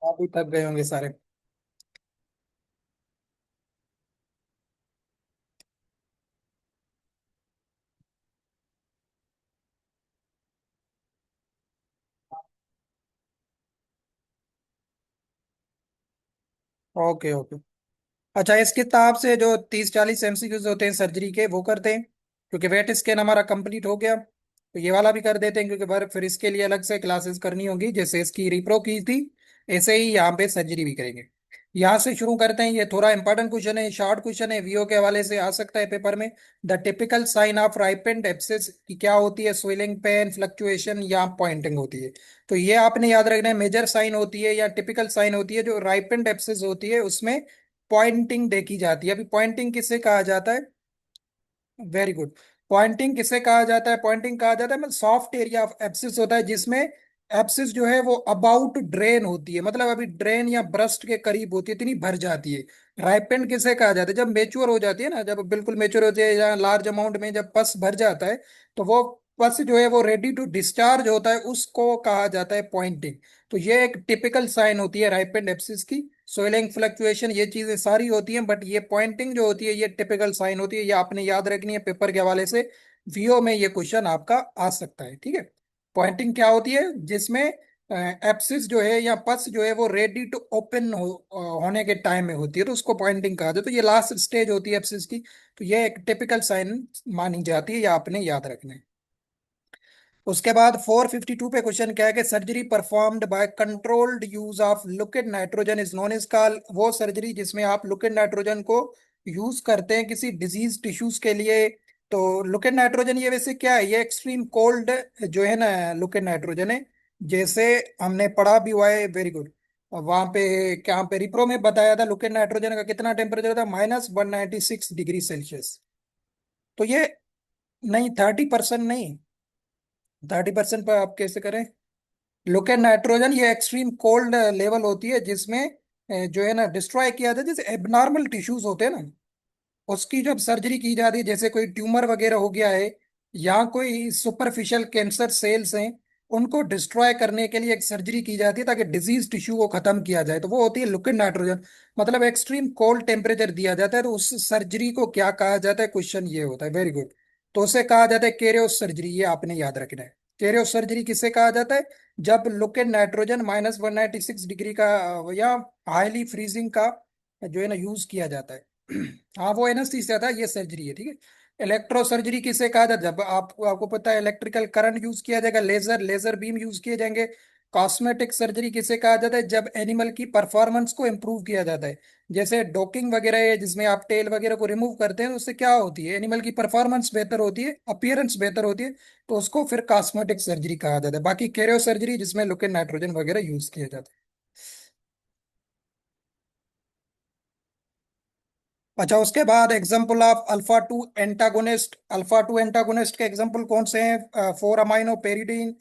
आप भी थक गए होंगे सारे। Okay okay. अच्छा, इस किताब से जो 30-40 MCQs होते हैं सर्जरी के वो करते हैं, क्योंकि वेट स्कैन हमारा कंप्लीट हो गया, तो ये वाला भी कर देते हैं, क्योंकि फिर इसके लिए अलग से क्लासेस करनी होगी, जैसे इसकी रिप्रो की थी ऐसे ही यहाँ पे सर्जरी भी करेंगे। यहाँ से शुरू करते हैं। ये थोड़ा इंपॉर्टेंट क्वेश्चन है, शॉर्ट क्वेश्चन है, वीओ के हवाले से आ सकता है पेपर में। The typical sign of ripened abscess की क्या होती है? स्वेलिंग, पेन, फ्लक्चुएशन या पॉइंटिंग होती है। तो ये आपने याद रखना है, मेजर साइन होती है या टिपिकल साइन होती है। जो राइपेंड एब्सेस होती है उसमें पॉइंटिंग देखी जाती है। अभी पॉइंटिंग किसे कहा जाता है? Very good. पॉइंटिंग किसे कहा जाता है? पॉइंटिंग कहा जाता है मतलब सॉफ्ट एरिया ऑफ एब्सिस होता है, जिसमें एब्सिस जो है वो अबाउट ड्रेन होती है, मतलब अभी ड्रेन या ब्रस्ट के करीब होती है, इतनी भर जाती है। राइपेंड किसे कहा जाता है? जब मेच्योर हो जाती है ना, जब बिल्कुल मेच्योर होती है या लार्ज अमाउंट में जब पस भर जाता है, तो वो पस जो है वो रेडी टू डिस्चार्ज होता है, उसको कहा जाता है पॉइंटिंग। तो ये एक टिपिकल साइन होती है राइपेंड एब्सिस की। सोइलिंग, फ्लक्चुएशन, ये चीजें सारी होती हैं, बट ये पॉइंटिंग जो होती है ये टिपिकल साइन होती है। ये आपने याद रखनी है पेपर के हवाले से। वीओ में ये क्वेश्चन आपका आ सकता है, ठीक है। पॉइंटिंग क्या होती है? जिसमें एप्सिस जो है या पस जो है वो रेडी टू ओपन होने के टाइम में होती है, तो उसको पॉइंटिंग कहा जाता है। तो ये लास्ट स्टेज होती है एप्सिस की। तो ये एक टिपिकल साइन मानी जाती है, ये आपने याद रखना है। उसके बाद 452 पे क्वेश्चन क्या है कि surgery performed by controlled use of liquid nitrogen is known is called. वो सर्जरी जिसमें आप लिक्विड नाइट्रोजन को यूज करते हैं किसी डिजीज टिश्यूज के लिए। तो लिक्विड नाइट्रोजन ये वैसे क्या है? ये एक्सट्रीम कोल्ड जो है ना लिक्विड नाइट्रोजन है, जैसे हमने पढ़ा भी हुआ है। Very good. वहां पे क्या पे रिप्रो में बताया था लिक्विड नाइट्रोजन का कितना टेम्परेचर था? -196 डिग्री सेल्सियस। तो ये नहीं, 30% नहीं, 30% पर आप कैसे करें? लिक्विड नाइट्रोजन ये एक्सट्रीम कोल्ड लेवल होती है, जिसमें जो है ना डिस्ट्रॉय किया जाता है, जैसे एबनॉर्मल टिश्यूज होते हैं ना, उसकी जब सर्जरी की जाती है, जैसे कोई ट्यूमर वगैरह हो गया है या कोई सुपरफिशियल कैंसर सेल्स हैं, उनको डिस्ट्रॉय करने के लिए एक सर्जरी की जाती है ताकि डिजीज टिश्यू को खत्म किया जाए, तो वो होती है लिक्विड नाइट्रोजन। मतलब एक्सट्रीम कोल्ड टेम्परेचर दिया जाता है, तो उस सर्जरी को क्या कहा जाता है? क्वेश्चन ये होता है। Very good. तो उसे कहा जाता है केरियोस सर्जरी, ये आपने याद रखना है। केरियोस सर्जरी किसे कहा जाता है? जब लिक्विड नाइट्रोजन -196 डिग्री का या हाईली फ्रीजिंग का जो है ना यूज किया जाता है। हाँ, वो एनेस्थीसिया था, ये सर्जरी है, ठीक है। इलेक्ट्रो सर्जरी किसे कहा जाता है? जब आपको आपको पता है इलेक्ट्रिकल करंट यूज किया जाएगा, लेजर लेजर बीम यूज किए जाएंगे। कॉस्मेटिक सर्जरी किसे कहा जाता है? जब एनिमल की परफॉर्मेंस को इम्प्रूव किया जाता है, जैसे डॉकिंग वगैरह है, जिसमें आप टेल वगैरह को रिमूव करते हैं, तो उससे क्या होती है? एनिमल की परफॉर्मेंस बेहतर होती है, अपीयरेंस बेहतर होती है, तो उसको फिर कॉस्मेटिक सर्जरी कहा जाता है। बाकी कैरियो सर्जरी जिसमें लिक्विड नाइट्रोजन वगैरह यूज किया जाता है। अच्छा, उसके बाद example of alpha 2 antagonist. Alpha 2 antagonist के एग्जाम्पल कौन से हैं? 4 अमाइनो पेरिडीन,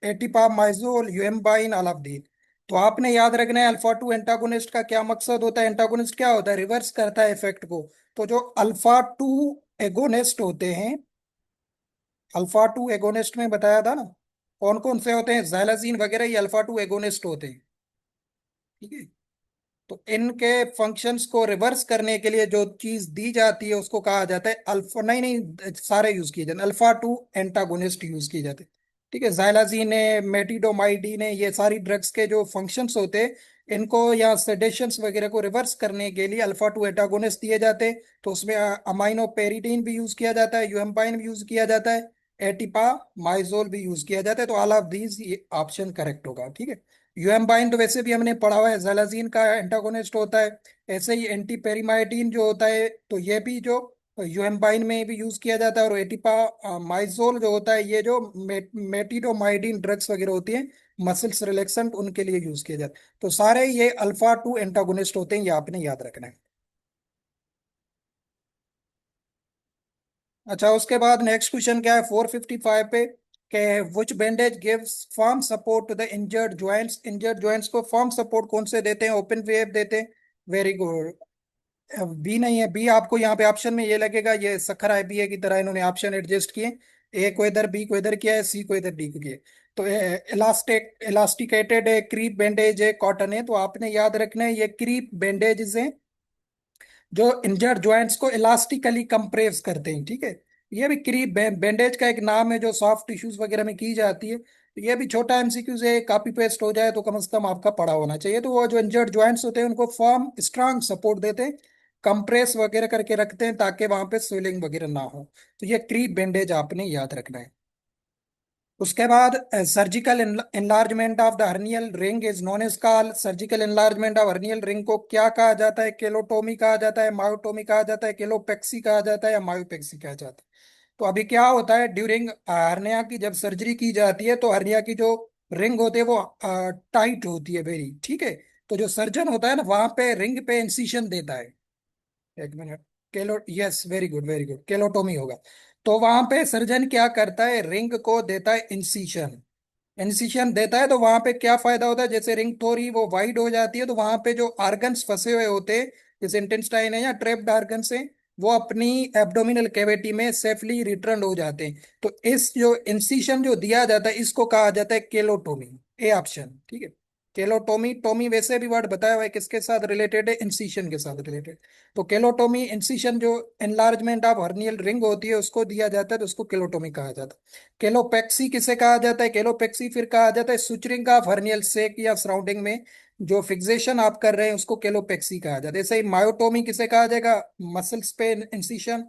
एटिपामाइजोल, यूएमबाइन, अलाब्दीन। तो आपने याद रखना है अल्फा 2 एंटागोनिस्ट का क्या मकसद होता है? एंटागोनिस्ट क्या होता है? रिवर्स करता है इफेक्ट को। तो जो अल्फा 2 एगोनिस्ट होते हैं, अल्फा 2 एगोनिस्ट में बताया था ना कौन कौन से होते हैं? जैलाजीन वगैरह, ये अल्फा 2 एगोनिस्ट होते हैं, ठीक है। तो इनके फंक्शंस को रिवर्स करने के लिए जो चीज दी जाती है उसको कहा जाता है अल्फा, नहीं नहीं, सारे यूज किए जाते हैं, अल्फा 2 एंटागोनिस्ट यूज किए जाते हैं, ठीक है। जाइलाजीन है, मेटिडोमाइडिन है, ये सारी ड्रग्स के जो फंक्शंस होते हैं, इनको या सेडेशंस वगैरह को रिवर्स करने के लिए अल्फा 2 एंटागोनिस्ट दिए जाते हैं। तो उसमें अमाइनो पेरिडीन भी यूज किया जाता है, यूएम्पाइन भी यूज किया जाता है, एटिपा माइजोल भी यूज किया जाता है। तो ऑल ऑफ दीज ये ऑप्शन करेक्ट होगा, ठीक है। यूएमबाइन तो वैसे भी हमने पढ़ा हुआ है, जैलाजीन का एंटागोनिस्ट होता है। ऐसे ही एंटी पेरीमाइडिन जो होता है, तो ये भी जो यूएमबाइन में भी यूज किया जाता है। और एटिपा माइजोल जो होता है, ये जो मेटिडोमाइडिन ड्रग्स वगैरह होती हैं मसल्स रिलैक्सेंट, उनके लिए यूज किया जाता है। तो सारे ये अल्फा 2 एंटागोनिस्ट होते हैं, ये आपने याद रखना है। अच्छा, उसके बाद नेक्स्ट क्वेश्चन क्या है 455 पे? के which bandage gives firm support to the injured joints. Injured joints को फर्म सपोर्ट कौन से देते हैं? ओपन वेव देते हैं। Very good. बी नहीं है, बी आपको यहाँ पे ऑप्शन में ये लगेगा, ये सखरा है बी ए की तरह, इन्होंने ऑप्शन एडजस्ट किए। ए को इधर, बी को इधर किया है, सी को इधर, डी को किया है। तो इलास्टिकेटेड है, क्रीप बैंडेज है, कॉटन है। तो आपने याद रखना है ये क्रीप बैंडेज है जो इंजर्ड जॉइंट्स को इलास्टिकली कंप्रेस करते हैं, ठीक है। ये भी क्रीप बैंडेज का एक नाम है जो सॉफ्ट टिश्यूज वगैरह में की जाती है। तो ये भी छोटा एमसीक्यू से कॉपी पेस्ट हो जाए तो कम से कम आपका पढ़ा होना चाहिए। तो वो जो इंजर्ड जॉइंट्स होते हैं उनको फर्म स्ट्रांग सपोर्ट देते हैं, कंप्रेस वगैरह करके रखते हैं ताकि वहां पे स्वेलिंग वगैरह ना हो। तो ये क्रीप बैंडेज आपने याद रखना है। उसके बाद surgical enlargement of the hernial ring is known as call. Surgical enlargement of hernial ring को क्या कहा जाता है? केलोटोमी कहा जाता है, मायोटोमी कहा जाता है, केलोपेक्सी कहा जाता है, या मायोपेक्सी कहा जाता है। तो अभी क्या होता है, ड्यूरिंग हर्निया की जब सर्जरी की जाती है तो हर्निया की जो रिंग होती है वो टाइट होती है वेरी, ठीक है। तो जो सर्जन होता है ना वहां पे रिंग पे इंसिशन देता है। एक मिनट। केलो yes, very good very good, celotomy होगा। तो वहां पे सर्जन क्या करता है, रिंग को देता है इंसिशन। इंसिशन देता है तो वहां पे क्या फायदा होता है, जैसे रिंग थोड़ी वो वाइड हो जाती है तो वहां पे जो आर्गन्स फंसे हुए होते हैं, जैसे इंटेस्टाइन है या ट्रेप्ड आर्गन्स है, वो अपनी एब्डोमिनल कैविटी में सेफली रिटर्न हो जाते हैं। तो इस जो इंसिशन जो दिया जाता है इसको कहा जाता है केलोटोमी। ए ऑप्शन, ठीक है। केलोटोमी, टोमी वैसे भी वर्ड बताया हुआ है किसके साथ रिलेटेड है, इंसिशन के साथ रिलेटेड। तो केलोटोमी इंसिशन जो एनलार्जमेंट ऑफ हर्नियल रिंग होती है उसको दिया जाता है तो उसको केलोटोमी कहा जाता है। केलोपेक्सी किसे कहा जाता है? केलोपेक्सी फिर कहा जाता है सुचरिंग ऑफ हर्नियल सेक या सराउंडिंग में जो फिक्सेशन आप कर रहे हैं उसको केलोपेक्सी कहा जाता है। ऐसे ही मायोटोमी किसे कहा जाएगा? मसल्स पे इंसिशन।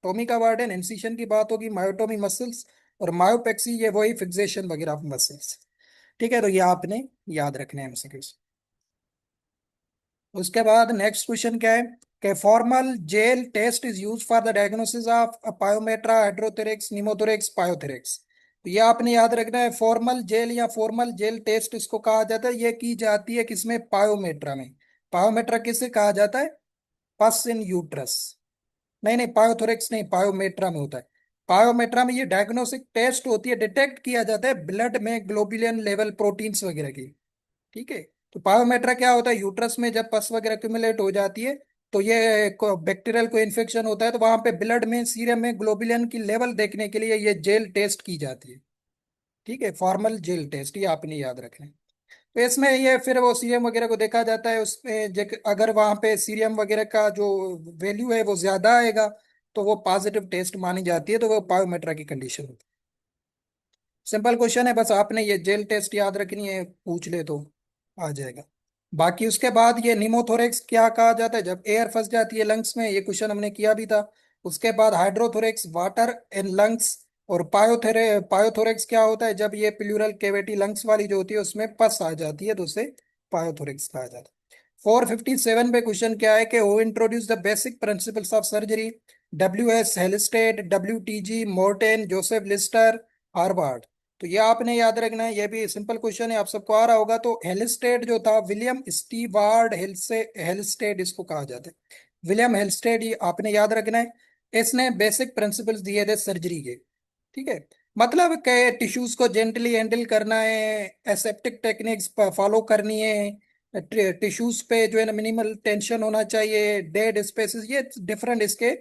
टोमी का वर्ड है, इंसिशन की बात होगी, मायोटोमी मसल्स, और मायोपेक्सी ये वही फिक्सेशन वगैरह ऑफ मसल्स। ठीक है, तो ये आपने याद रखने हैं एमसीक्यूज। उसके बाद नेक्स्ट क्वेश्चन क्या है कि formal gel test is use for the diagnosis of pyometra, hydrothorax, pneumothorax, pyothorax. तो ये आपने याद रखना है, फॉर्मल जेल या फॉर्मल जेल टेस्ट इसको कहा जाता है। ये की जाती है किसमें? पायोमेट्रा में। पायोमेट्रा किसे कहा जाता है? पस इन यूट्रस। नहीं नहीं, पायोथोरिक्स नहीं, पायोमेट्रा में होता है। पायोमेट्रा में ये डायग्नोस्टिक टेस्ट होती है, डिटेक्ट किया जाता है ब्लड में ग्लोबुलिन लेवल प्रोटीन्स वगैरह की, ठीक है। तो पायोमेट्रा क्या होता है, यूट्रस में जब पस वगैरह एक्यूमुलेट हो जाती है तो ये बैक्टीरियल को इन्फेक्शन होता है तो वहां पे ब्लड में सीरम में ग्लोबुलिन की लेवल देखने के लिए ये जेल टेस्ट की जाती है, ठीक है। फॉर्मल जेल टेस्ट ये आपने याद रखना है। तो इसमें ये फिर वो सीरम वगैरह को देखा जाता है, उसमें अगर वहां पे सीरम वगैरह का जो वैल्यू है वो ज्यादा आएगा तो वो पॉजिटिव टेस्ट मानी जाती है, तो वो पायोमेट्रा की कंडीशन होती है। सिंपल क्वेश्चन है, बस आपने ये जेल टेस्ट याद रखनी है, पूछ ले तो आ जाएगा। बाकी उसके बाद ये निमोथोरेक्स क्या कहा जाता है? जब एयर फंस जाती है लंग्स में, ये क्वेश्चन हमने किया भी था। उसके बाद हाइड्रोथोरेक्स, वाटर इन लंग्स। और पायोथोरेक्स क्या होता है? जब ये प्लूरल कैविटी लंग्स वाली जो होती है उसमें पस आ जाती है तो उसे पायोथोरेक्स कहा जाता है। 457 पे क्वेश्चन क्या है कि who introduce the basic principles of surgery? WS हेलिस्टेड, WTG Morten, Joseph Lister, Harvard. तो ये आपने याद रखना है, ये भी सिंपल क्वेश्चन है, आप सबको आ रहा होगा। तो हेलिस्टेड जो था, विलियम स्टीवार्ड हेलिस्टेड इसको कहा जाता है। विलियम हेलिस्टेड, ये आपने याद रखना है। इसने बेसिक प्रिंसिपल्स दिए थे सर्जरी के, ठीक है। मतलब के टिश्यूज को जेंटली हैंडल करना है, एसेप्टिक टेक्निक्स फॉलो करनी है, टिश्यूज पे जो है ना मिनिमल टेंशन होना चाहिए, डेड स्पेसेस, ये डिफरेंट इसके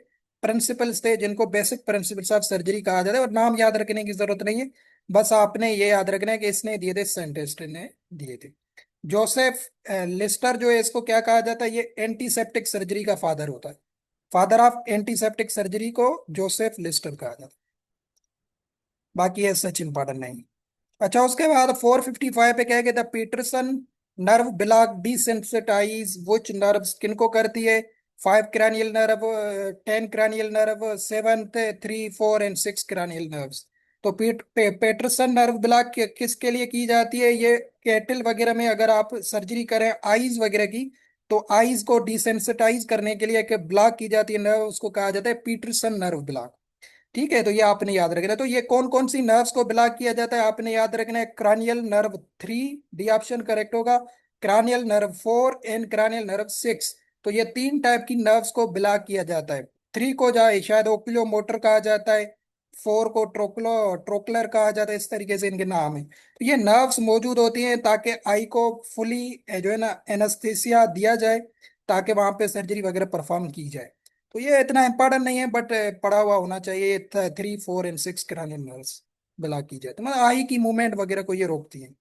प्रिंसिपल्स थे जिनको बेसिक प्रिंसिपल्स ऑफ सर्जरी कहा जाता है। और नाम याद रखने की जरूरत नहीं है, बस आपने ये याद रखना है कि इसने दिए थे, साइंटिस्ट ने दिए थे। जोसेफ लिस्टर जो है इसको क्या कहा जाता है? ये एंटीसेप्टिक सर्जरी का फादर होता है। फादर ऑफ एंटीसेप्टिक सर्जरी को जोसेफ लिस्टर कहा जाता है। बाकी है सच इंपॉर्टेंट नहीं। अच्छा, उसके बाद 455 पे क्या है कि the Peterson nerve block desensitize which nerves, किनको करती है? 5 cranial nerve, 10 cranial nerve, 7, 3, 4 and 6 cranial nerves. तो पेटरसन नर्व ब्लॉक किसके लिए की जाती है? ये कैटल वगैरह में अगर आप सर्जरी करें आईज वगैरह की, तो आईज को डिसेंसिटाइज करने के लिए एक ब्लॉक की जाती है नर्व, उसको कहा जाता है पीटरसन नर्व ब्लॉक, ठीक है। तो ये आपने याद रखना है। तो ये कौन कौन सी नर्व्स को ब्लॉक किया जाता है आपने याद रखना है। Cranial nerve 3, D option correct होगा। Cranial nerve 4 and cranial nerve 6। तो ये तीन टाइप की नर्व्स को ब्लॉक किया जाता है। 3 को जाए शायद ओक्यूलो मोटर कहा जाता है, 4 को ट्रोक्लर कहा जाता है, इस तरीके से इनके नाम है। तो ये नर्व्स मौजूद होती हैं ताकि आई को फुली जो है ना एनास्थेसिया दिया जाए, ताकि वहां पे सर्जरी वगैरह परफॉर्म की जाए। तो ये इतना इंपॉर्टेंट नहीं है बट पढ़ा हुआ होना चाहिए, 3, 4 एंड 6 क्रैनियल नर्व्स। ब्लॉक की जाती है, मतलब आई की मूवमेंट वगैरह को ये रोकती है।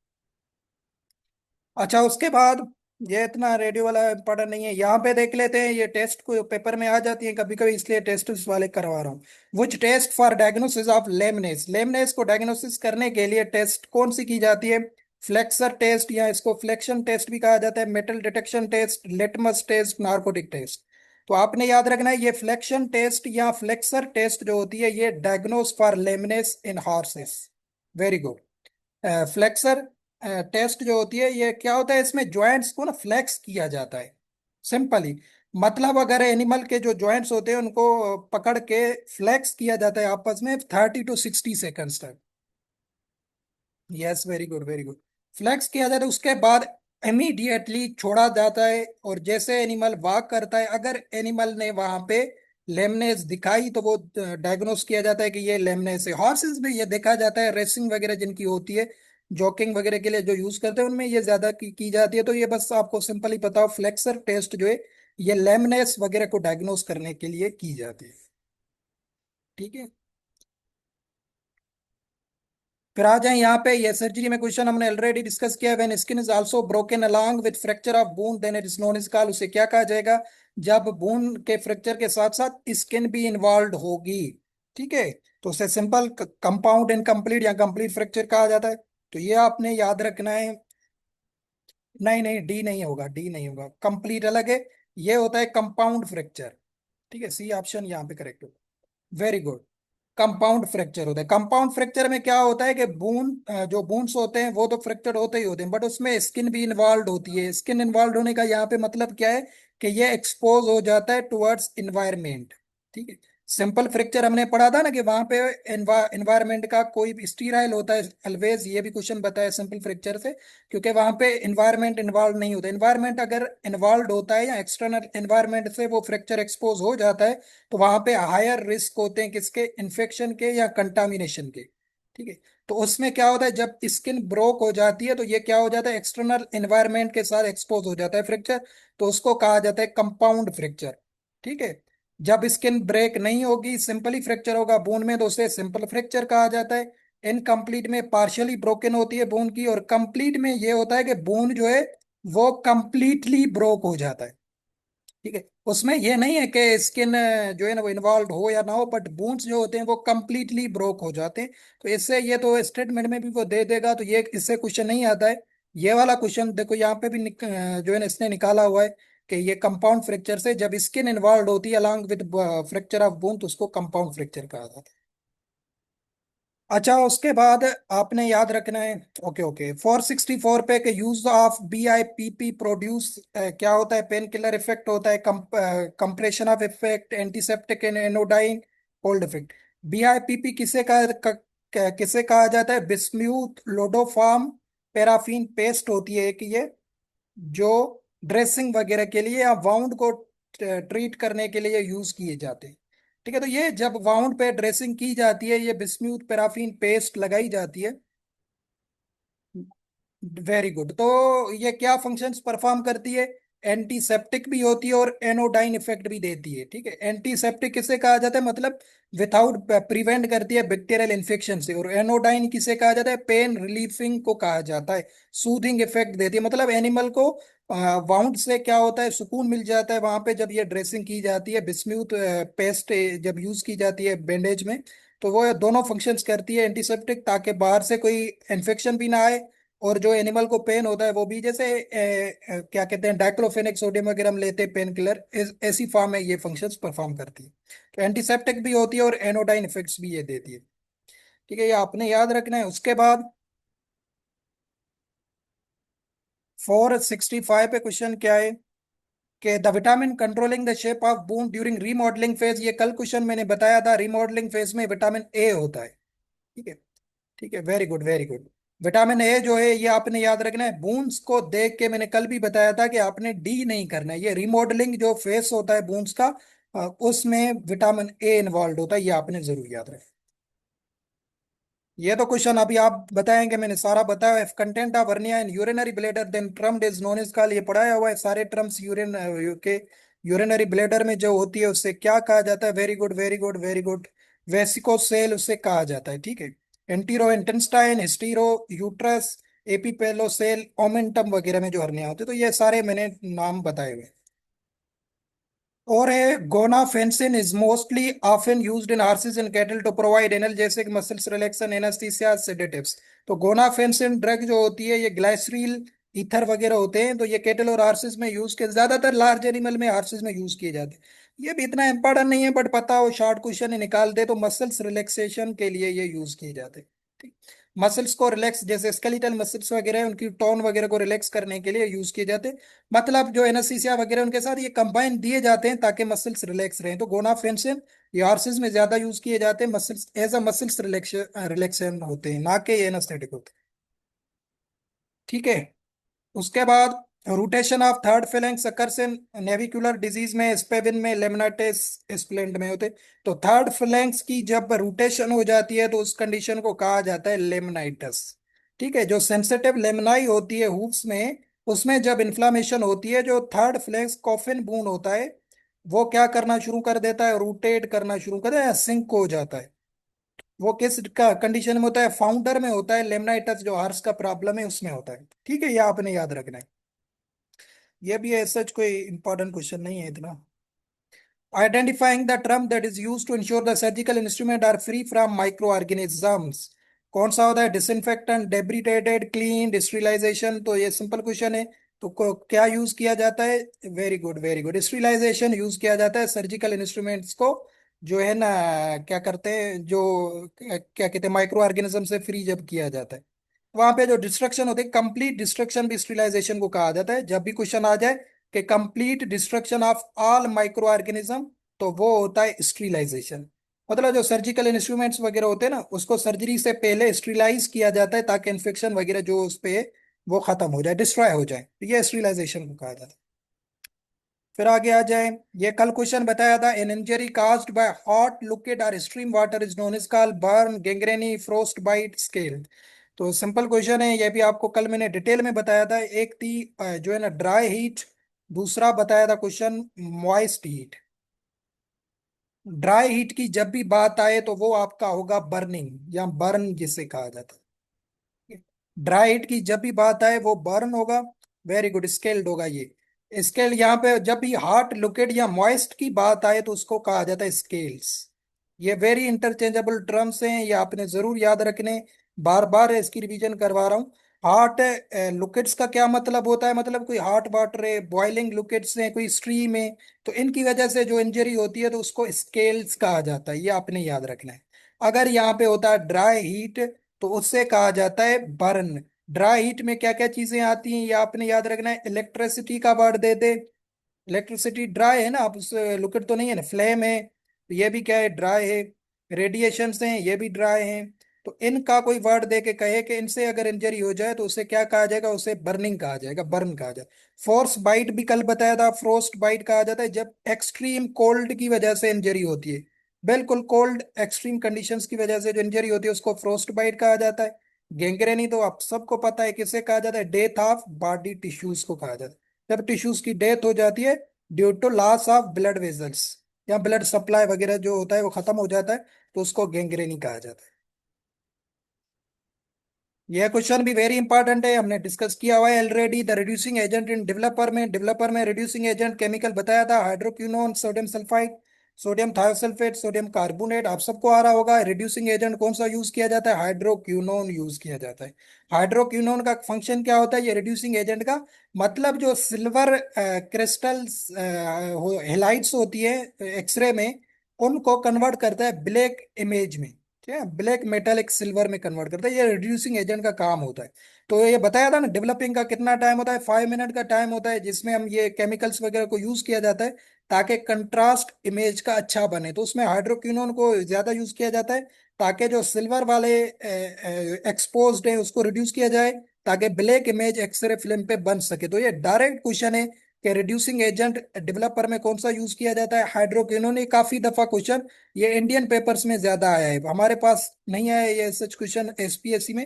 अच्छा उसके बाद, ये इतना रेडियो वाला इंपॉर्टेंट नहीं है, यहाँ पे देख लेते हैं, ये टेस्ट को पेपर में आ जाती है कभी कभी, इसलिए टेस्ट उस वाले करवा रहा हूँ। Which test for diagnosis of lameness, lameness को डायग्नोसिस करने के लिए टेस्ट कौन सी की जाती है? फ्लेक्सर टेस्ट, या इसको फ्लेक्शन टेस्ट भी कहा जाता है, metal detection test, litmus test, narcotic test. तो आपने याद रखना है, ये फ्लेक्शन टेस्ट या फ्लेक्सर टेस्ट जो होती है, ये diagnose for lameness in horses. Very good. Flexor test जो होती है, ये क्या होता है, इसमें जॉइंट्स को ना फ्लेक्स किया जाता है, सिंपली। मतलब अगर एनिमल के जो जॉइंट्स होते हैं उनको पकड़ के फ्लेक्स किया जाता है आपस में 30 to 60 सेकंड्स तक। Yes, very good very good. Flex किया जाता है, उसके बाद इमीडिएटली छोड़ा जाता है, और जैसे एनिमल वॉक करता है, अगर एनिमल ने वहां पे लेमनेस दिखाई तो वो डायग्नोस किया जाता है कि ये लेमनेस है। हॉर्सेस में ये देखा जाता है, रेसिंग वगैरह जिनकी होती है, जॉकिंग वगैरह के लिए जो यूज करते हैं, उनमें ये ज्यादा की जाती है। तो ये बस आपको सिंपली पता हो, फ्लेक्सर टेस्ट जो है ये लेमनेस वगैरह को डायग्नोस करने के लिए की जाती है। ठीक है, फिर आ जाए यहाँ पे, ये सर्जरी में क्वेश्चन हमने ऑलरेडी डिस्कस किया है। When skin is also broken along with fracture of bone then it is known is called, उसे क्या कहा जाएगा? जब बोन के फ्रैक्चर के साथ साथ स्किन भी इन्वॉल्व होगी, ठीक है, तो उसे सिंपल कंपाउंड इनकम्प्लीट या कंप्लीट फ्रैक्चर कहा जाता है। तो ये आपने याद रखना है। नहीं नहीं, डी नहीं होगा, डी नहीं होगा, कंप्लीट अलग है, ये होता है कंपाउंड फ्रैक्चर। ठीक है, सी ऑप्शन यहाँ पे करेक्ट होगा। Very good. कंपाउंड फ्रैक्चर होता है। कंपाउंड फ्रैक्चर में क्या होता है कि जो बोन्स होते हैं वो तो फ्रैक्चर होते ही होते हैं, बट उसमें स्किन भी इन्वॉल्व होती है। स्किन इन्वॉल्व होने का यहाँ पे मतलब क्या है कि ये एक्सपोज हो जाता है टुवर्ड्स इन्वायरमेंट। ठीक है, सिंपल फ्रैक्चर हमने पढ़ा था ना कि वहां पे एनवायरमेंट का कोई भी स्टीराइल होता है ऑलवेज, ये भी क्वेश्चन बताया सिंपल फ्रैक्चर से, क्योंकि वहां पे एनवायरमेंट इन्वॉल्व नहीं होता। एनवायरमेंट अगर इन्वॉल्व होता है या एक्सटर्नल एनवायरमेंट से वो फ्रैक्चर एक्सपोज हो जाता है, तो वहां पे हायर रिस्क होते हैं किसके? इन्फेक्शन के या कंटामिनेशन के। ठीक है, तो उसमें क्या होता है, जब स्किन ब्रोक हो जाती है तो ये क्या हो जाता है, एक्सटर्नल एनवायरनमेंट के साथ एक्सपोज हो जाता है फ्रैक्चर, तो उसको कहा जाता है कंपाउंड फ्रैक्चर। ठीक है, जब स्किन ब्रेक नहीं होगी, सिंपली फ्रैक्चर होगा बोन में, तो उसे सिंपल फ्रैक्चर कहा जाता है। इनकम्प्लीट में पार्शियली ब्रोकन होती है बोन की, और कंप्लीट में ये होता है कि बोन जो है वो कंप्लीटली ब्रोक हो जाता है। ठीक है, उसमें ये नहीं है कि स्किन जो है ना वो इन्वॉल्व हो या ना हो, बट बोन्स जो होते हैं वो कंप्लीटली ब्रोक हो जाते हैं। तो इससे ये तो स्टेटमेंट में भी वो दे देगा, तो ये इससे क्वेश्चन नहीं आता है। ये वाला क्वेश्चन देखो यहाँ पे भी जो है ना इसने निकाला हुआ है कि ये कंपाउंड फ्रैक्चर से जब स्किन इन्वॉल्व होती है along with fracture of bone, तो उसको कंपाउंड फ्रैक्चर कहा जाता है। अच्छा उसके बाद आपने याद रखना है, ओके ओके, 464 पे के यूज ऑफ BIPP प्रोड्यूस क्या होता है? पेन किलर इफेक्ट होता है, compression of effect, antiseptic and anodyne, cold effect. BIPP किसे कहा जाता है? बिस्म्यूथ लोडोफार्म पैराफिन पेस्ट होती है कि ये, जो ड्रेसिंग वगैरह के लिए या वाउंड को ट्रीट करने के लिए यूज किए जाते हैं। ठीक है, तो ये जब वाउंड पे ड्रेसिंग की जाती है, ये बिस्म्यूथ पैराफिन पेस्ट लगाई जाती है। Very good. तो ये क्या फंक्शंस परफॉर्म करती है? एंटीसेप्टिक भी होती है और एनोडाइन इफेक्ट भी देती है। ठीक है, एंटीसेप्टिक किसे कहा जाता है? मतलब विथआउट प्रिवेंट करती है बैक्टीरियल इन्फेक्शन से। और एनोडाइन किसे कहा जाता है? पेन रिलीफिंग को कहा जाता है, सूदिंग इफेक्ट देती है। मतलब एनिमल को वाउंड से क्या होता है, सुकून मिल जाता है वहां पे जब ये ड्रेसिंग की जाती है, बिस्म्यूथ पेस्ट जब यूज की जाती है बैंडेज में। तो वो दोनों फंक्शंस करती है, एंटीसेप्टिक ताकि बाहर से कोई इन्फेक्शन भी ना आए, और जो एनिमल को पेन होता है वो भी, जैसे क्या कहते हैं, डाइक्लोफेनेक सोडियम वगैरह हम लेते हैं पेन किलर, ऐसी फॉर्म में ये फंक्शंस परफॉर्म करती है। तो एंटीसेप्टिक भी होती है और एनोडाइन इफेक्ट्स भी ये देती है। ठीक है, ये आपने याद रखना है। उसके बाद 465 पे क्वेश्चन क्या है कि the vitamin controlling the shape of bone during remodelling phase, ये कल क्वेश्चन मैंने बताया था, रीमॉडलिंग फेज में विटामिन ए होता है। ठीक है, ठीक है, very good very good. Vitamin A जो है ये आपने याद रखना है। बून्स को देख के मैंने कल भी बताया था कि आपने डी नहीं करना है, ये रिमॉडलिंग जो फेस होता है बून्स का, उसमें विटामिन ए इन्वॉल्व होता है, ये आपने जरूर याद रखना। ये तो क्वेश्चन अभी आप बताएंगे, मैंने सारा बताया। If content of hernia in urinary bladder then termed is known is called, ये पढ़ाया हुआ है सारे टर्म्स। के यूरिनरी ब्लेडर में जो होती है उससे क्या कहा जाता है? Very good very good very good, vesicocele उससे कहा जाता है। ठीक है, entero intestine, hystero uterus, epiplocele, omentum वगैरह में जो हर्निया होते हैं, तो ये सारे मैंने नाम बताए हुए हैं। और है guaifenesin is mostly often used in horses and cattle to provide analgesic muscles relaxant anaesthesia sedatives. तो गोनाफेंसिन ड्रग जो होती है ये ग्लाइसरील ईथर वगैरह होते हैं, तो ये कैटल और हॉर्सेस में यूज के ज्यादातर लार्ज एनिमल में हॉर्सेस में यूज किए जाते हैं। ये भी इतना इंपॉर्टेंट नहीं है, बट पता हो शॉर्ट क्वेश्चन निकाल दे तो मसल्स रिलैक्सेशन के लिए ये यूज किए जाते हैं। ठीक। मसल्स को रिलैक्स, जैसे स्केलेटल मसल्स वगैरह हैं, उनकी टोन वगैरह को रिलैक्स करने के लिए यूज किए जाते हैं। मतलब जो एनेस्थीसिया वगैरह उनके साथ ये कंबाइन दिए जाते हैं ताकि मसल्स रिलैक्स रहें। तो गोनाफेंसिन ये हॉर्सेस में ज्यादा यूज किए जाते हैं, muscles as a muscles relaxant होते हैं, ना कि एनेस्थेटिक होते हैं। ठीक है। उसके बाद rotation of third phalanx occurs in navicular disease में, स्पेविन में, लेमनाइटिस स्प्लेंड में होते। तो थर्ड फेलेंक्स की जब रोटेशन हो जाती है तो उस कंडीशन को कहा जाता है लेमनाइटिस। ठीक है। जो सेंसिटिव लेमनाई होती है हूफ्स में, उसमें जब इन्फ्लामेशन होती है, जो थर्ड फ्लेक्स कॉफिन बून होता है वो क्या करना शुरू कर देता है, रोटेट करना शुरू कर देता है, सिंक हो जाता है। वो किस का कंडीशन में होता है, फाउंडर में होता है, लेमनाइटस जो हार्स का प्रॉब्लम है उसमें होता है। ठीक है, ये आपने याद रखना है। ये भी सच कोई इंपॉर्टेंट क्वेश्चन नहीं है इतना। Identifying the term that is used to ensure the surgical instrument are free from microorganisms। कौन सा होता है, डिसइंफेक्टेंट, डेब्रिटेटेड, क्लीन, स्टरिलाइजेशन। तो ये सिंपल क्वेश्चन है। तो क्या यूज किया जाता है, very good very good, sterilisation use किया जाता है सर्जिकल इंस्ट्रूमेंट्स को, जो है ना, क्या करते हैं, जो क्या कहते हैं, माइक्रो ऑर्गेनिज्म से फ्री जब किया जाता है। वहां पे जो डिस्ट्रक्शन होती है, कंप्लीट डिस्ट्रक्शन भी स्टरिलाइजेशन को कहा जाता है। जब भी क्वेश्चन आ जाए कि complete destruction of all micro organism, तो वो होता है स्टरिलाइजेशन। मतलब जो सर्जिकल इंस्ट्रूमेंट्स वगैरह होते हैं ना, उसको सर्जरी से पहले स्टरिलाइज किया जाता है ताकि इन्फेक्शन वगैरह जो उस पे है, वो खत्म हो जाए, डिस्ट्रॉय हो जाए। तो ये स्टरिलाइजेशन को कहा जाता है। फिर आगे आ जाए। ये कल क्वेश्चन बताया था, an injury caused by hot liquid और stream water is known is called burn, gangrene, frost bite, scald. तो सिंपल क्वेश्चन है, ये भी आपको कल मैंने डिटेल में बताया था। एक थी जो है ना ड्राई हीट, दूसरा बताया था question moist heat. Dry heat की जब भी बात आए तो वो आपका होगा बर्निंग, या बर्न जिसे कहा जाता है। ड्राई हीट की जब भी बात आए वो बर्न होगा। वेरी गुड, स्केल्ड होगा ये स्केल। यहाँ पे जब भी हॉट, लिक्विड या मॉइस्ट की बात आए तो उसको कहा जाता है स्केल्स। ये वेरी इंटरचेंजेबल टर्म्स हैं, ये आपने जरूर याद रखने। बार बार इसकी रिवीजन करवा रहा हूँ। हॉट लिक्विड्स का क्या मतलब होता है, मतलब कोई हॉट वाटर है, बॉइलिंग लिक्विड्स है, कोई स्ट्रीम है, तो इनकी वजह से जो इंजरी होती है तो उसको स्केल्स कहा जाता है, ये आपने याद रखना है। अगर यहाँ पे होता है ड्राई हीट, तो उससे कहा जाता है बर्न। ड्राई हीट में क्या क्या चीजें आती हैं ये आपने याद रखना है। इलेक्ट्रिसिटी का वर्ड दे दे, इलेक्ट्रिसिटी ड्राई है ना, आप उस लिक्विड तो नहीं है ना, फ्लेम है, तो ये भी क्या है, ड्राई है। रेडिएशन हैं, ये भी ड्राई हैं। तो इनका कोई वर्ड दे के कहे कि इनसे अगर इंजरी हो जाए तो उसे क्या कहा जाएगा, उसे बर्निंग कहा जाएगा, बर्न कहा जाए। फोर्स बाइट भी कल बताया था, फ्रोस्ट बाइट कहा जाता है जब एक्सट्रीम कोल्ड की वजह से इंजरी होती है। बिल्कुल कोल्ड एक्सट्रीम कंडीशंस की वजह से जो इंजरी होती है उसको फ्रोस्ट बाइट कहा जाता है। गैंग्रेनी तो आप सबको पता है किसे कहा जाता है, डेथ ऑफ बॉडी टिश्यूज को कहा जाता है। जब टिश्यूज की डेथ हो जाती है due to loss of blood vessels, या ब्लड सप्लाई वगैरह जो होता है वो खत्म हो जाता है, तो उसको गैंग्रेनी कहा जाता है। यह क्वेश्चन भी वेरी इंपॉर्टेंट है, हमने डिस्कस किया हुआ है already. The reducing agent in developer में, डेवलपर में रिड्यूसिंग एजेंट केमिकल बताया था, hydroquinone, sodium sulphide, sodium thiosulphate, sodium carbonate. आप सबको आ रहा होगा रिड्यूसिंग एजेंट कौन सा यूज किया जाता है, हाइड्रोक्विनोन यूज किया जाता है। हाइड्रोक्विनोन का फंक्शन क्या होता है, ये रिड्यूसिंग एजेंट का मतलब जो सिल्वर क्रिस्टल्स हेलाइट्स होती है एक्सरे में, उनको कन्वर्ट करता है ब्लैक इमेज में। ठीक है, ब्लैक मेटालिक सिल्वर में कन्वर्ट करता है, ये रिड्यूसिंग एजेंट का काम होता है। तो ये बताया था ना, डेवलपिंग का कितना टाइम होता है, 5 मिनट का टाइम होता है, जिसमें हम ये केमिकल्स वगैरह को यूज किया जाता है ताकि कंट्रास्ट इमेज का अच्छा बने। तो उसमें हाइड्रोक्विनोन को ज्यादा यूज किया जाता है ताकि जो सिल्वर वाले एक्सपोज्ड है उसको रिड्यूस किया जाए, ताकि ब्लैक इमेज एक्सरे फिल्म पे बन सके। तो ये डायरेक्ट क्वेश्चन है कि रिड्यूसिंग एजेंट डेवलपर में कौन सा यूज किया जाता है, हाइड्रोक्विनोन। ये काफी दफा क्वेश्चन, ये इंडियन पेपर्स में ज्यादा आया है, हमारे पास नहीं आया है ये सच क्वेश्चन एसपीएससी में।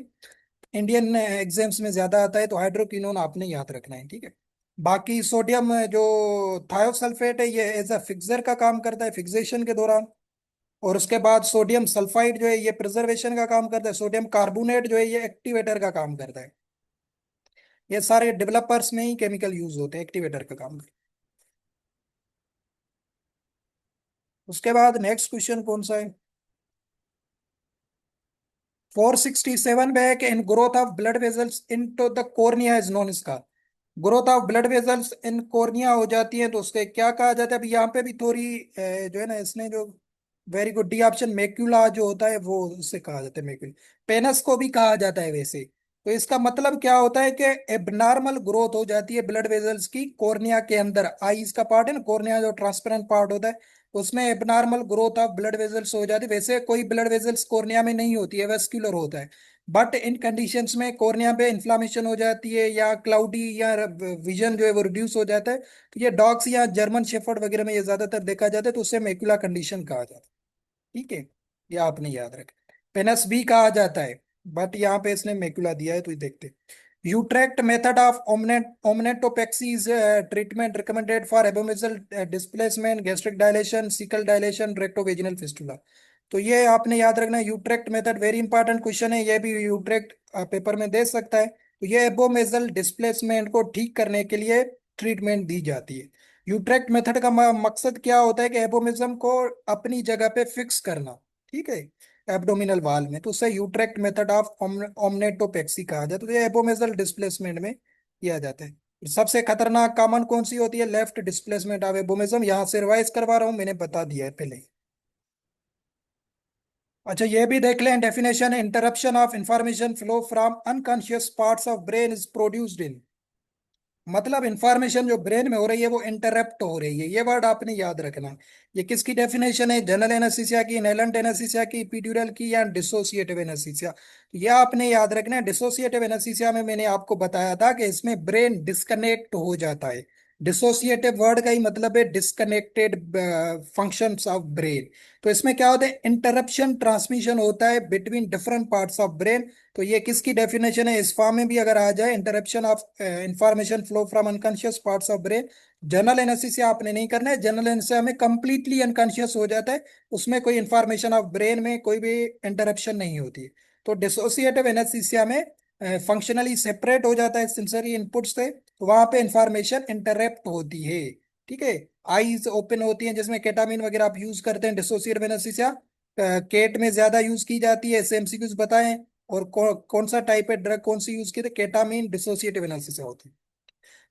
इंडियन एग्जाम्स में ज्यादा आता है, तो हाइड्रोक्विनोन आपने याद रखना है। ठीक है। बाकी सोडियम जो थायोसल्फेट है, ये एज अ फिक्सर का काम करता है फिक्सेशन के दौरान। और उसके बाद सोडियम सल्फाइड जो है ये प्रिजर्वेशन का काम करता है, सोडियम कार्बोनेट जो है ये एक्टिवेटर का काम करता है। ये सारे डेवलपर्स में ही केमिकल यूज होते हैं, एक्टिवेटर का काम करते हैं। उसके बाद नेक्स्ट क्वेश्चन कौन सा है? 467 back in growth of blood vessels into the cornea is known, इसका growth of blood vessels in cornea हो जाती है तो उसके क्या कहा जाता है? अभी यहाँ पे भी थोड़ी जो है ना, इसने जो वेरी गुड डी ऑप्शन, मेक्यूला जो होता है वो उससे कहा जाता है मेक्यूल। पेनस को भी कहा जाता है वैसे। तो इसका मतलब क्या होता है कि एबनॉर्मल ग्रोथ हो जाती है ब्लड वेजल्स की कॉर्निया के अंदर। आईज का पार्ट है ना कॉर्निया, जो ट्रांसपेरेंट पार्ट होता है, उसमें abnormal growth of blood vessels हो जाती है। वैसे कोई ब्लड वेजल्स कॉर्निया में नहीं होती है, वेस्क्यूलर होता है। बट इन कंडीशंस में कॉर्निया पे इन्फ्लामेशन हो जाती है या क्लाउडी या विजन जो है वो रिड्यूस हो जाता है, तो ये डॉग्स या जर्मन शेफर्ड वगैरह में ये ज्यादातर देखा जाता है, तो उसे मैकुला कंडीशन कहा जाता है। ठीक है, ये आपने याद रखा। पेनस भी कहा जाता है, बट यहाँ पे इसने मैकुला दिया है तो ये देखते। Utrecht method of omentopexy is treatment recommended for abomasal displacement, gastric dilation, caecal dilation, rectovaginal fistula. तो ये आपने याद रखना है, Utrecht method very important question है, ये भी यूट्रैक्ट पेपर में दे सकता है। तो ये एबोमेजल डिस्प्लेसमेंट को ठीक करने के लिए ट्रीटमेंट दी जाती है। यूट्रैक्ट मेथड का मकसद क्या होता है कि एबोमिज्म को अपनी जगह पे फिक्स करना। ठीक है, एब्डोमिनल वाल में, तो उसे यूट्रैक्ट मेथड ऑफ ओमनेटोपेक्सी कहा जाता है। तो ये एबोमेजल डिस्प्लेसमेंट में किया जाता है। सबसे खतरनाक कॉमन कौन सी होती है? Left displacement of abomasum. यहाँ से रिवाइज करवा रहा हूँ, मैंने बता दिया है पहले ही। अच्छा, ये भी देख लें definition, interruption of information flow from unconscious parts of brain is produced in. मतलब इंफॉर्मेशन जो ब्रेन में हो रही है वो इंटरप्ट हो रही है, ये वर्ड आपने याद रखना है। ये किसकी डेफिनेशन है? जनरल एनेस्थीसिया की, इनहेलेंट एनेस्थीसिया की, एपिड्यूरल की, या डिसोसिएटिव एनेस्थीसिया? तो ये आपने याद रखना है। डिसोसिएटिव एनेस्थीसिया में मैंने आपको बताया था कि इसमें ब्रेन डिस्कनेक्ट हो जाता है। डिसोसिएटिव वर्ड का ही मतलब है डिस्कनेक्टेड फंक्शंस ऑफ ब्रेन। तो इसमें क्या होता है? इंटरप्शन ट्रांसमिशन होता है between different parts of brain. तो ये किसकी डेफिनेशन है? इस फॉर्म में भी अगर आ जाए, interruption of information flow from unconscious parts of brain. General anaesthesia आपने नहीं करना है, जनरल एनेस्थीसिया में कंप्लीटली अनकॉन्शियस हो जाता है, उसमें कोई इंफॉर्मेशन ऑफ ब्रेन में कोई भी इंटरप्शन नहीं होती है। तो डिसोसिएटिव एनेस्थीसिया में फंक्शनली सेपरेट हो जाता है सेंसरी इनपुट से, तो वहां पे इंफॉर्मेशन इंटरप्ट होती है। ठीक है, आईज ओपन होती हैं, जिसमें केटामिन वगैरह आप यूज करते हैं। डिसोसिएटिव एनेस्थीसिया केट में ज्यादा यूज की जाती है, ऐसे एमसीक्यूज बताएं। और कौन सा टाइप है ड्रग, कौन सी यूज की? तो केटामीन डिसोसिएटिव एनालिसिस होती है।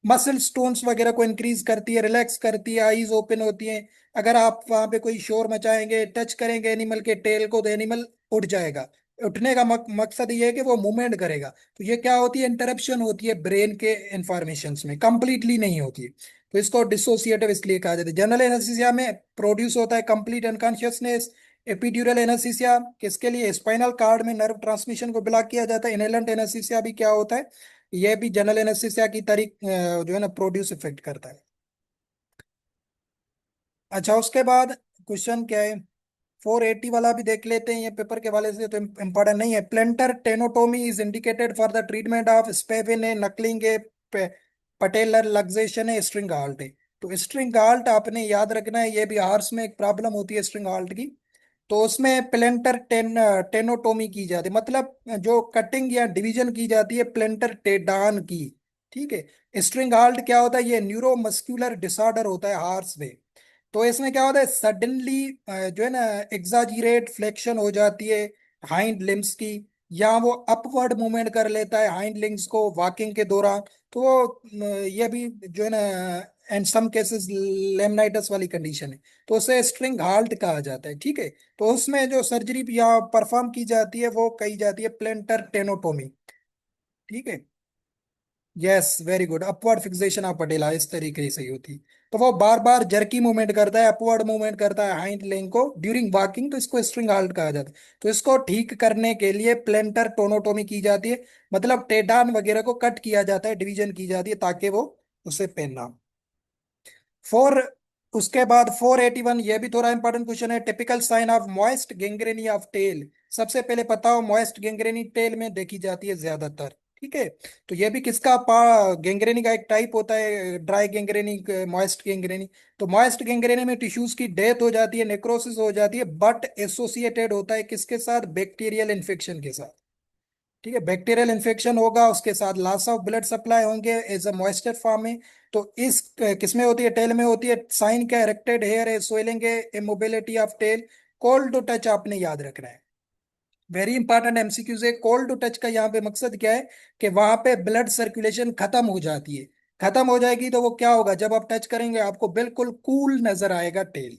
मसल स्टोन्स वगैरह को इंक्रीज करती है, रिलैक्स करती है, आईज ओपन होती हैं। अगर आप वहां पे कोई शोर मचाएंगे, टच करेंगे एनिमल के टेल को, तो एनिमल उठ जाएगा। उठने का मकसद ये है कि वो मूवमेंट करेगा। तो ये क्या होती है? इंटरप्शन होती है ब्रेन के इंफॉर्मेशन में, कंप्लीटली नहीं होती है। तो इसको डिसोसिएटिव इसलिए कहा जाता है। जनरल एनेस्थीसिया में प्रोड्यूस होता है कंप्लीट अनकॉन्शियसनेस। एपिड्यूरल एनेस्थीसिया किसके लिए? स्पाइनल कार्ड में नर्व ट्रांसमिशन को ब्लॉक किया जाता है। इनहेलेंट एनेस्थीसिया भी क्या होता है? ये भी जनरल एनेस्थीसिया की तारीख जो है ना प्रोड्यूस इफेक्ट करता है। अच्छा, उसके बाद क्वेश्चन क्या है? 480 वाला भी देख लेते हैं, ये पेपर के वाले से तो इम्पोर्टेंट नहीं है। Plantar tenotomy is indicated for the treatment of spavin है, नकलिंग है, पटेलर लग्जेशन है, स्ट्रिंग हाल्ट है। तो स्ट्रिंग हाल्ट आपने याद रखना है, ये भी हार्स में एक प्रॉब्लम होती है स्ट्रिंग हाल्ट की। तो उसमें प्लेंटर टेनोटोमी की जाती है, मतलब जो कटिंग या डिवीजन की जाती है प्लेंटर टेडान की। ठीक है, स्ट्रिंग हाल्ट क्या होता है? ये न्यूरोमस्कुलर डिसऑर्डर होता है हार्स में। तो इसमें क्या होता है? सडनली जो है ना एग्जाजिरेट फ्लेक्शन हो जाती है हाइंड लिम्स की, या वो अपवर्ड मूवमेंट कर लेता है हाइंड लिम्स को वॉकिंग के दौरान। तो वो ये भी जो है ना, एंड सम केसेस लेमनाइटस वाली कंडीशन है, तो उसे स्ट्रिंग हाल्ट कहा जाता है। ठीक है, तो उसमें जो सर्जरी या परफॉर्म की जाती है वो कही जाती है प्लेंटर टेनोटोमी। ठीक है, yes very good, upward fixation of patella इस तरीके से ही होती है। तो वो बार बार जर्की मूवमेंट करता है, अपवर्ड मूवमेंट करता है हाइंड लेग को ड्यूरिंग वॉकिंग, तो इसको स्ट्रिंग हाल्ट कहा जाता है। तो इसको ठीक करने के लिए प्लेंटर टोनोटोमी की जाती है, मतलब टेडान वगैरह को कट किया जाता है, डिवीजन की जाती है, ताकि वो उसे पहनना। फोर उसके बाद 481, ये भी थोड़ा इंपॉर्टेंट क्वेश्चन है। Typical sign of moist gangrene of tail. सबसे पहले बताओ, मॉइस्ट गेंग्रेनी टेल में देखी जाती है ज्यादातर। ठीक है। तो ये भी किसका गेंग्रेनी का एक टाइप होता है, ड्राई गेंग्रेनी, मॉइस्ट गेंग्रेनी। तो मॉइस्ट गेंग्रेनी में टिश्यूज की डेथ हो जाती है, नेक्रोसिस हो जाती है, बट एसोसिएटेड होता है किसके साथ? बैक्टीरियल इन्फेक्शन के साथ। ठीक है, बैक्टीरियल इन्फेक्शन होगा, उसके साथ लॉस ऑफ ब्लड सप्लाई होंगे एज अ मॉइस्चर फॉर्म में। तो इस किसमें होती है? टेल में होती है। साइन क्या? इरेक्टेड हेयर है, स्वेलिंग है, immobility of tail, cold to touch आपने याद रखना है। वेरी इंपॉर्टेंट एमसीक्यू से। कोल्ड टू टच का यहाँ पे मकसद क्या है? कि वहां पे ब्लड सर्कुलेशन खत्म हो जाती है। खत्म हो जाएगी तो वो क्या होगा? जब आप टच करेंगे आपको बिल्कुल कूल नजर आएगा टेल।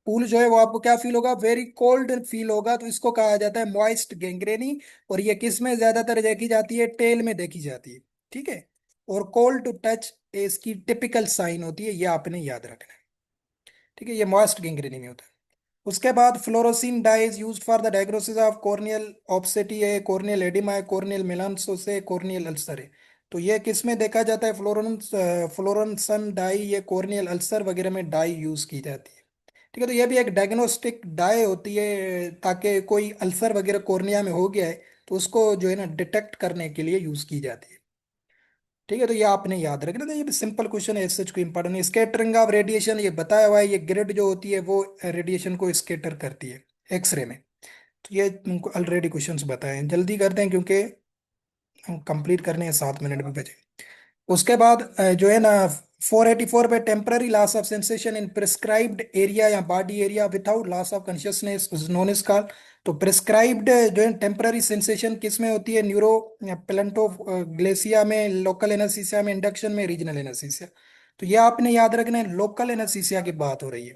कूल जो है वो आपको क्या फील होगा? वेरी कोल्ड फील होगा। तो इसको कहा जाता है मॉइस्ट गेंग्रेनी। और ये किस में ज्यादातर देखी जाती है? टेल में देखी जाती है। ठीक है। और कोल्ड टू टच इसकी टिपिकल साइन होती है, ये आपने याद रखना है। ठीक है, ये मॉइस्ट गेंग्रेनी में होता है। उसके बाद fluorescein dye is used for the diagnosis of corneal opacity है, कॉर्नियल एडिमा है, कॉर्नियल मेलानोसिस है, कॉर्नियल अल्सर है। तो ये किस में देखा जाता है? फ्लोरोसन डाई, ये कॉर्नियल अल्सर वगैरह में डाई यूज की जाती है। ठीक है। तो ये भी एक डायग्नोस्टिक डाई होती है, ताकि कोई अल्सर वगैरह कॉर्निया में हो गया है तो उसको जो है ना डिटेक्ट करने के लिए यूज की जाती है। ठीक है। तो ये आपने याद रखना था, ये भी सिंपल क्वेश्चन है, सच कोई इंपॉर्टेंट नहीं। स्कैटरिंग ऑफ रेडिएशन ये बताया हुआ है, ये ग्रिड जो होती है वो रेडिएशन को स्कैटर करती है एक्सरे में। तो ये तुमको ऑलरेडी क्वेश्चंस बताए हैं, जल्दी करते हैं क्योंकि हम कंप्लीट करने हैं, 7 मिनट भी बचे। उसके बाद जो है ना 484 पे, temporary loss of sensation in prescribed area या body area without loss of consciousness is known is called. तो प्रिस्क्राइब्ड जो है टेम्पररी सेंसेशन किस में होती है? न्यूरो प्लेंटो ग्लेसिया में, लोकल एनेस्थीसिया में, इंडक्शन में, रीजनल एनेस्थीसिया। तो ये आपने याद रखना है, लोकल एनेस्थीसिया की बात हो रही है।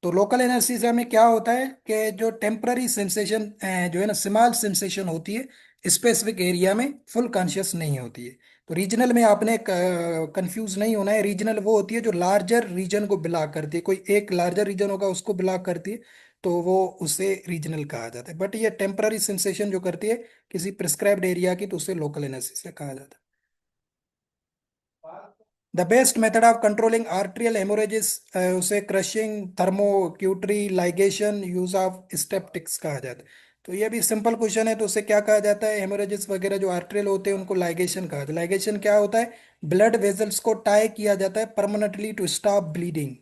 तो लोकल एनेस्थीसिया में क्या होता है कि जो टेम्पररी सेंसेशन जो है ना स्मॉल सेंसेशन होती है, स्पेसिफिक एरिया में, फुल कॉन्शियस नहीं होती है। तो रीजनल में आपने कंफ्यूज नहीं होना है। रीजनल वो होती है जो लार्जर रीजन को बिलोंग करती है, कोई एक लार्जर रीजन होगा उसको बिलोंग करती है, तो वो उसे रीजनल कहा जाता है। बट ये टेम्पररी सेंसेशन जो करती है किसी प्रिस्क्राइब्ड एरिया की, तो उसे लोकल एनेस्थीसिया कहा जाता है। The best method of controlling arterial haemorrhages, उसे crushing, thermocautery, ligation, use of styptics कहा जाता है। तो ये भी सिंपल क्वेश्चन है। तो उसे क्या कहा जाता है? हेमोरेजिस वगैरह जो आर्टेरियल होते हैं उनको लाइगेशन कहा जाता है। लाइगेशन क्या होता है? ब्लड वेजल्स को टाई किया जाता है परमानेंटली टू स्टॉप ब्लीडिंग।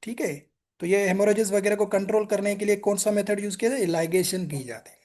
ठीक है। तो ये हेमोरेजिस वगैरह को कंट्रोल करने के लिए कौन सा मेथड यूज किया जाए? लाइगेशन की जाती है।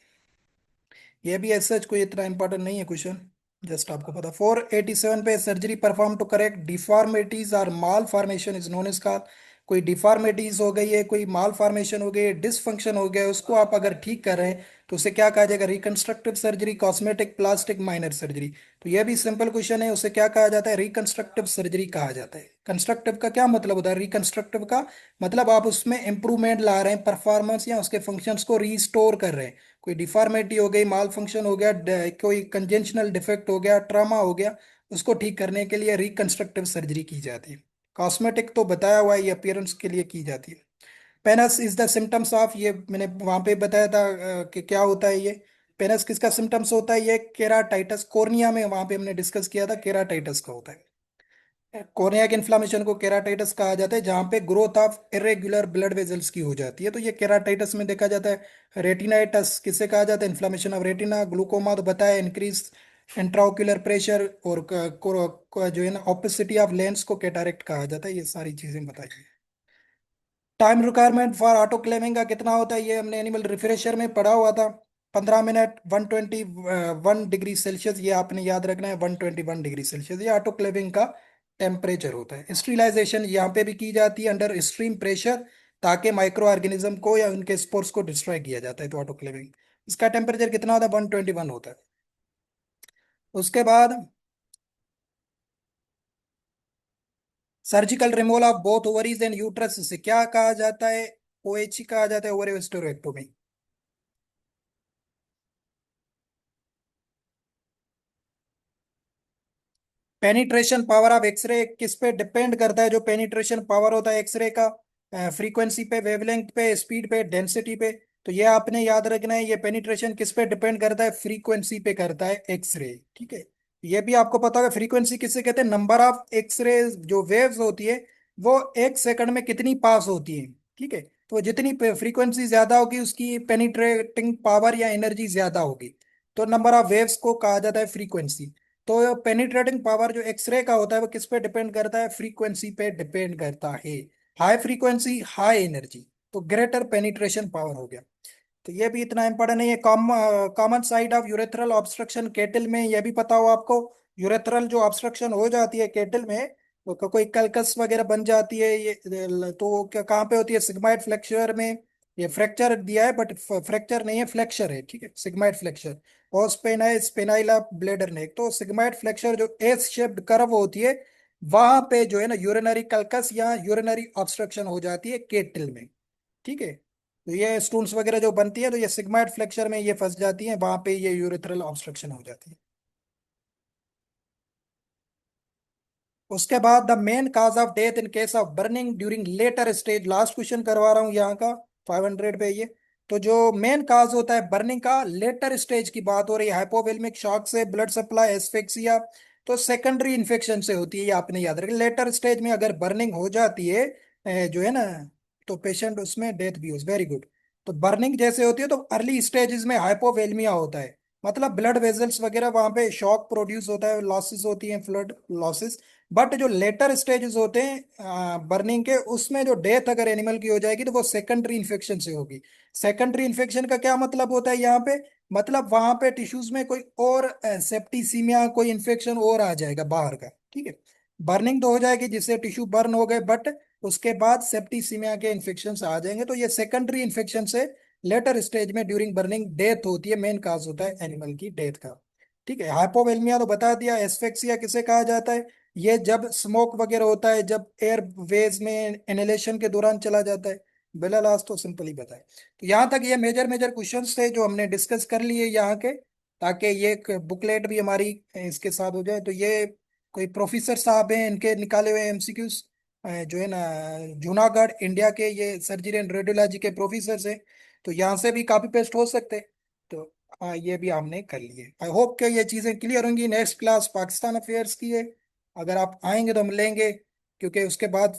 ये भी ऐसा कोई इतना इंपॉर्टेंट नहीं है क्वेश्चन, जस्ट आपको पता। 487 पे, surgery perform to correct deformities और malformation is known is called. कोई डिफॉर्मिटीज हो गई है, कोई माल फॉर्मेशन हो गई है, डिसफंक्शन हो गया है, उसको आप अगर ठीक कर रहे हैं तो उसे क्या कहा जाएगा? Reconstructive surgery, cosmetic, plastic, minor surgery. तो ये भी सिंपल क्वेश्चन है, उसे क्या कहा जाता है? रिकंस्ट्रक्टिव सर्जरी कहा जाता है। कंस्ट्रक्टिव का क्या मतलब होता है? रिकंस्ट्रक्टिव का मतलब आप उसमें इंप्रूवमेंट ला रहे हैं, परफॉर्मेंस या उसके फंक्शंस को रीस्टोर कर रहे हैं। कोई डिफॉर्मिटी हो गई, माल फंक्शन हो गया, कोई कंजेंशनल डिफेक्ट हो गया, ट्रॉमा हो गया, उसको ठीक करने के लिए रिकंस्ट्रक्टिव सर्जरी की जाती है। कॉस्मेटिक तो बताया हुआ है, ये अपीयरेंस के लिए की जाती है। Penis is the symptoms of, ये मैंने वहां पे बताया था कि क्या होता है ये। पेनस किसका सिम्टम्स होता है? ये केराटाइटस, कोर्निया में वहां पे हमने डिस्कस किया था, केराटाइटस का होता है। कोर्नियाक इन्फ्लामेशन को केराटाइटिस कहा जाता है, जहां पे growth of irregular blood vessels की हो जाती है, तो ये केराटाइटिस में देखा जाता है। रेटिनाइटस किसे कहा जाता है? Inflammation of retina. ग्लूकोमा तो बताया, इंक्रीज इंट्राओक्यूलर प्रेशर। और जो है ना ऑपेसिटी ऑफ लेंस को कैटारेक्ट कहा जाता है। ये सारी चीजें बताई हैं। टाइम रिक्वायरमेंट फॉर ऑटो क्लेविंग का कितना होता है? ये हमने एनिमल रिफ्रेशर में पढ़ा हुआ था। 15 मिनट, 121 डिग्री सेल्सियस, ये आपने याद रखना है। 121 डिग्री सेल्सियस ये ऑटो क्लेविंग का टेम्परेचर होता है। स्टरीलाइजेशन यहाँ पे भी की जाती है अंडर एक्सट्रीम प्रेशर, ताकि माइक्रो ऑर्गेनिज्म को या उनके स्पोर्स को डिस्ट्रॉय किया जाता है। तो ऑटो क्लेविंग, इसका टेम्परेचर कितना होता है? 121 होता है। उसके बाद surgical removal of both ovaries and uterus से क्या कहा जाता है? ओएच कहा जाता है, ओवेरियोस्टेरोएक्टोमी। पेनिट्रेशन पावर ऑफ एक्सरे किस पे डिपेंड करता है? जो पेनिट्रेशन पावर होता है एक्सरे का, फ्रीक्वेंसी पे, वेवलेंथ पे, स्पीड पे, डेंसिटी पे। तो ये आपने याद रखना है, ये पेनिट्रेशन किस पे डिपेंड करता है? फ्रीक्वेंसी पे करता है एक्सरे। ठीक है। ये भी आपको पता होगा, फ्रीक्वेंसी किससे कहते हैं? नंबर ऑफ एक्सरे जो वेव्स होती है वो एक सेकंड में कितनी पास होती है। ठीक है। तो जितनी फ्रीक्वेंसी ज्यादा होगी उसकी पेनिट्रेटिंग पावर या एनर्जी ज्यादा होगी। तो नंबर ऑफ वेव्स को कहा जाता है फ्रीक्वेंसी। तो पेनिट्रेटिंग पावर जो एक्सरे का होता है वो किस पे डिपेंड करता है, फ्रीक्वेंसी पे डिपेंड करता है। हाई फ्रीक्वेंसी हाई एनर्जी, तो ग्रेटर पेनिट्रेशन पावर हो गया। तो ये भी इतना इंपॉर्टेंट नहीं है। Common side of urethral obstruction kettle में, ये भी पता हो आपको। यूरेथ्रल जो ऑब्स्ट्रक्शन हो जाती है केटल में, वो कोई कलकस वगैरह बन जाती है, ये तो क्या कहाँ पे होती है, सिग्माइड फ्लेक्सर में। ये फ्रैक्चर दिया है बट फ्रैक्चर नहीं है, फ्लेक्चर है, ठीक है, सिग्माइड फ्लेक्चर। और स्पेन है स्पेनाइला ब्लेडर नेक, तो सिग्माइड फ्लेक्चर जो एस शेप्ड कर्व होती है, वहां पे जो है ना यूरिनरी कलकस या यूरिनरी ऑब्स्ट्रक्शन हो जाती है केटल में। ठीक है, तो ये स्टूल्स वगैरह जो बनती है तो ये सिग्माइड फ्लेक्चर में ये फंस जाती है, वहां पे ये यूरेथ्रल ऑब्स्ट्रक्शन हो जाती है। उसके बाद the main cause of death in case of burning during later stage, last question करवा रहा हूँ यहाँ का, 500 पे ये। तो जो मेन काज होता है बर्निंग का, लेटर स्टेज की बात हो रही है, हाइपोवोलेमिक शॉक से, ब्लड सप्लाई एस्फेक्सिया, तो सेकेंडरी इन्फेक्शन से होती है, ये आपने याद रखना। लेटर स्टेज में अगर बर्निंग हो जाती है जो है ना, तो पेशेंट उसमें डेथ भी हो, वेरी गुड। तो बर्निंग जैसे होती है तो अर्ली स्टेजेस में हाइपोवेलमिया होता है, मतलब ब्लड वेजल्स वगैरह वहां पे शॉक प्रोड्यूस होता है, लॉसेस होती हैं, फ्लड लॉसेस। बट जो लेटर स्टेजेस होते हैं बर्निंग के, उसमें जो डेथ अगर एनिमल की हो जाएगी तो वो सेकेंडरी इन्फेक्शन से होगी। सेकेंडरी इन्फेक्शन का क्या मतलब होता है यहाँ पे, मतलब वहां पे टिश्यूज में कोई और सेप्टिसीमिया, कोई इन्फेक्शन और आ जाएगा बाहर का, ठीक है। बर्निंग तो हो जाएगी जिससे टिश्यू बर्न हो गए, बट उसके बाद सेप्टिसीमिया के इन्फेक्शन आ जाएंगे, तो ये सेकेंडरी इन्फेक्शन से लेटर स्टेज में ड्यूरिंग बर्निंग डेथ होती है, मेन काज होता है एनिमल की डेथ का। ठीक है, हाइपोवेलमिया तो बता दिया। एस्फेक्सिया किसे कहा जाता है, ये जब स्मोक वगैरह होता है, जब एयर वेज में इनहेलेशन के दौरान चला जाता है। बिलाल आज तो सिंपल ही बताए। तो यहाँ तक ये मेजर मेजर क्वेश्चंस थे जो हमने डिस्कस कर लिए यहाँ के, ताकि ये बुकलेट भी हमारी इसके साथ हो जाए। तो ये कोई प्रोफेसर साहब हैं, इनके निकाले हुए एमसीक्यूज जो है ना, जूनागढ़ इंडिया के, ये सर्जरी एंड रेडियोलॉजी के प्रोफेसर हैं। तो यहाँ से भी कॉपी पेस्ट हो सकते हैं। तो ये भी हमने कर लिए। आई होप कि ये चीज़ें क्लियर होंगी। नेक्स्ट क्लास पाकिस्तान अफेयर्स की है, अगर आप आएंगे तो हम लेंगे, क्योंकि उसके बाद